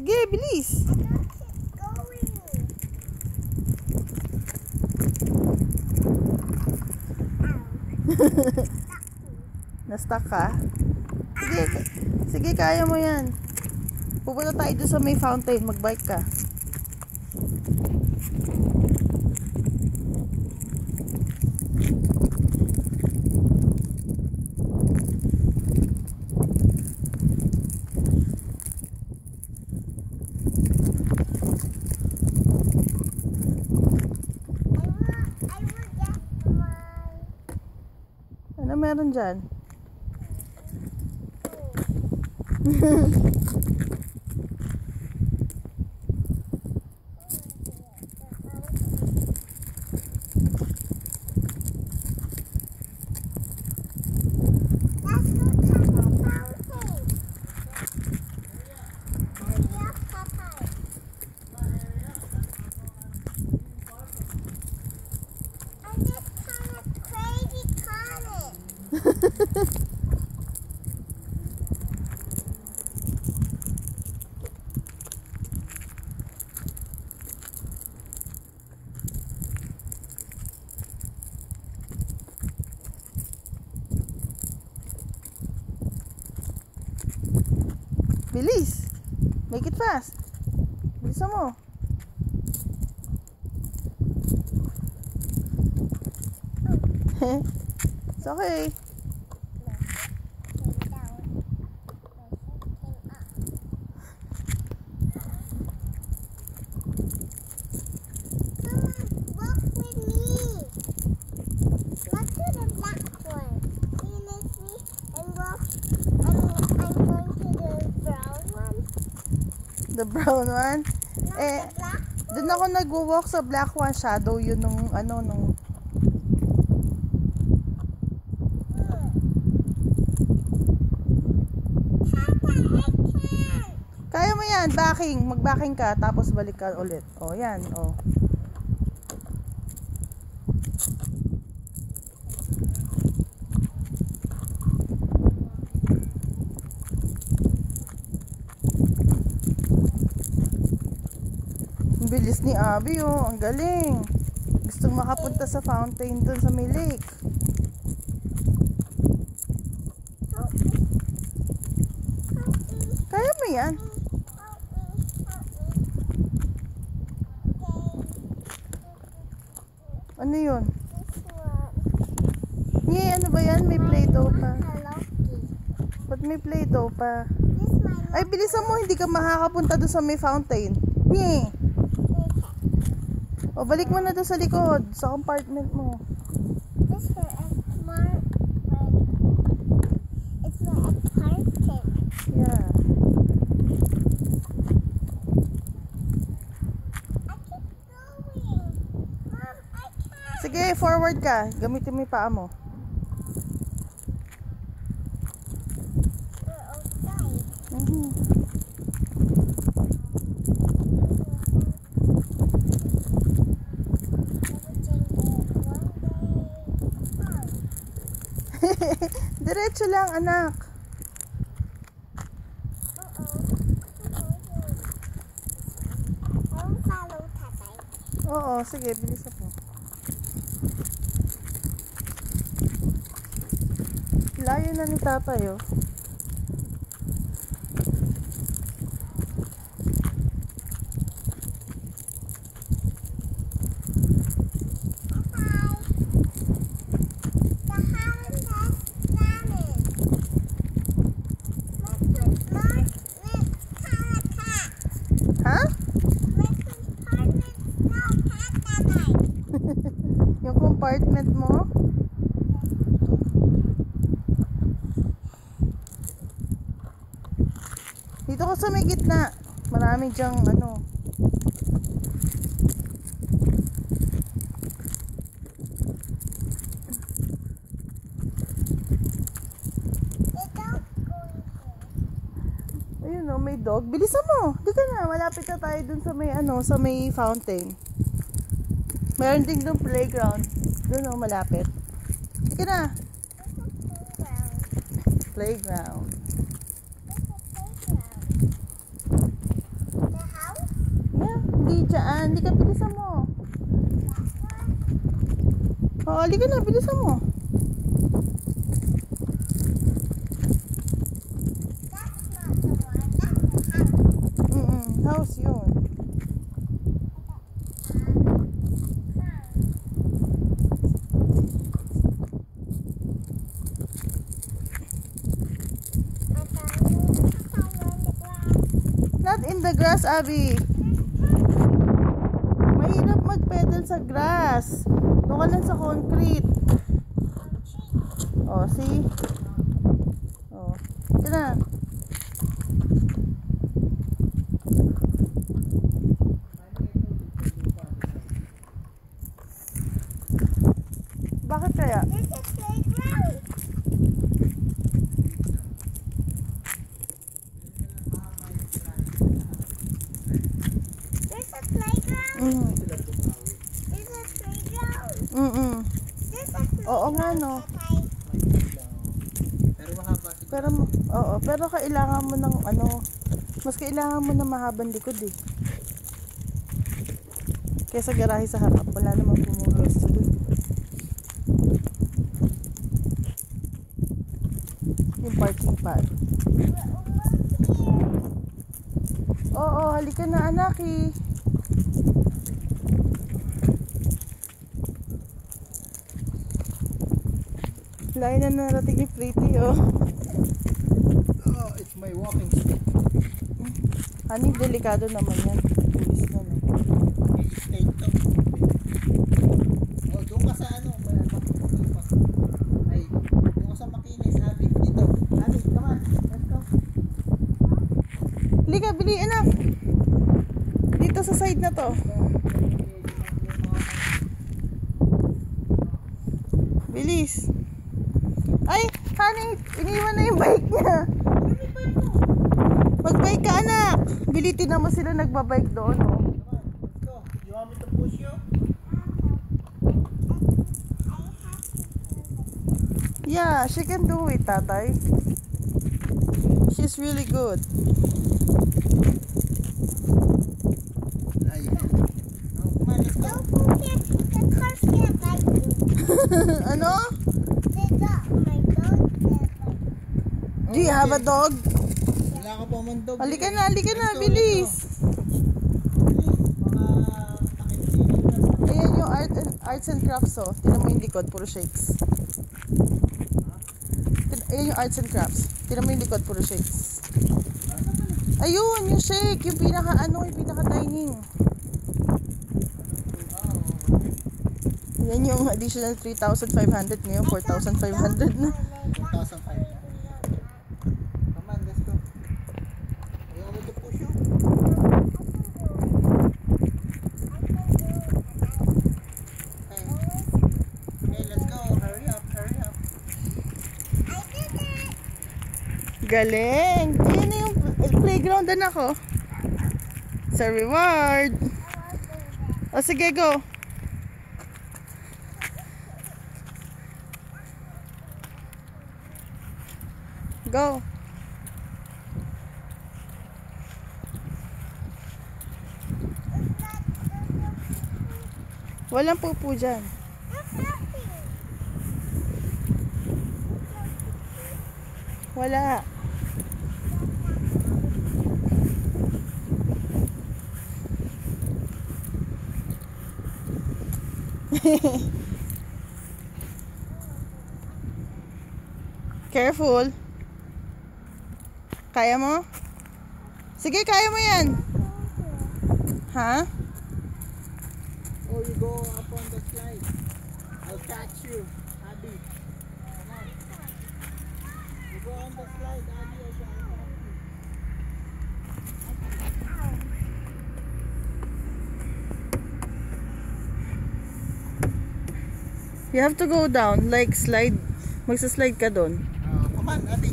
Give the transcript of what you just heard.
Sige, bilis. Na-stuck ka? Sige, sige, kaya mo yan. Pupunta tayo doon sa may fountain. Mag-bike ka. Ano meron dyan? Bilis. Make it fast. Bilisan mo. It's okay. The brown one? Eh, dun ako nag-walk sa black one. Shadow yun nung ano, nung... Kaya mo yan, backing. Mag-backing ka, tapos balik ka ulit. O, yan, o. Ang bilis ni Abby, oh. Ang galing. Gustong makapunta sa fountain dun sa may lake. Kaya mo yan. Ano yun? Yay, ano ba yan? May Play-Doh pa. Ba't may Play-Doh pa? Ay, bilisan mo. Hindi ka makakapunta doon sa may fountain. Yay. O, balik mo na doon sa likod. Sa compartment mo. It's my apartment. Yeah. Sige, forward ka. Gamitin mo yung paa mo. Diretso lang, anak. Oo, sige, bilis ako. Layo na ni tatay, oh. Ha? Yung compartment mo? Dito ko sa may gitna. Marami dyang ano. Ayun oh, may dog. Bilisan mo. Dito na, malapit na tayo dun sa may ano, sa may fountain. Meron din dun playground. Dun oh, malapit. Dito na. Playground. dyan. Hindi ka, bilisan mo. Oo, halika na, bilisan mo. House yun. Not in the grass, Abby. Mahirap mag-pedal sa grass. Doon ka lang sa concrete. Oh, see? Oh, ito na. Bakit kaya? This is playground. There's a playground. There's a playground. There's a playground. Oo nga, no. Pero mahaba si Pero, oo, pero kailangan mo ng ano, mas kailangan mo ng mahabang likod eh. Kesa garahe sa harap, wala namang pumuwesto dun. Yung parking pad. Oo, halika na anak eh. Layo na narating ni Pretty oh. Oh, it's my walking stick. Honey, delikado naman yan. Pulis na no. May state to. Oh, doon ka sa ano. Ay, doon ka sa makinis, Abby. Dito. Abby, come on. Let's go. Halika, bili anak. Dito sa side na to. Bilis. Ay, honey, iniwan na yung bike niya. Mag-bike ka anak. Bilitin naman sila nagbabike doon oh. Come on, let's go. You want me to push you? Yeah, she can do it, tatay. She's really good. Ayan. Oh, come on, let's go. Don't forget the cars can't bite you. Ano? The dog, my dog can't bite you. Do you have a dog? Wala ka pa man dog. Halika na, Let's go, bilis. let's go. Bilis, baka takip-silip na. Ayan yung arts and crafts oh. Tinan mo yung likod, puro shakes. Ayan yung arts and crafts. Tinan mo yung likod, puro shakes. Ayun, yung shake. Yung pinaka dining. Yan yung additional 3,500 ngayon, 4,500 na. 4,500. Come on, let's go. You want me to push you? Okay. Okay, let's go. Hurry up, hurry up. I did it. Galing! Yan na yung playground na ako. Sa reward. O sige, go. Go. Walang pupo dyan. Wala. Careful. Kaya mo? Sige, kaya mo yan. Ha? Oh, you go up on the slide. I'll catch you, Abby. Come on. You go on the slide, Abby. I'll catch you. You have to go down, like slide. Magsa-slide ka doon. Come on, Abby.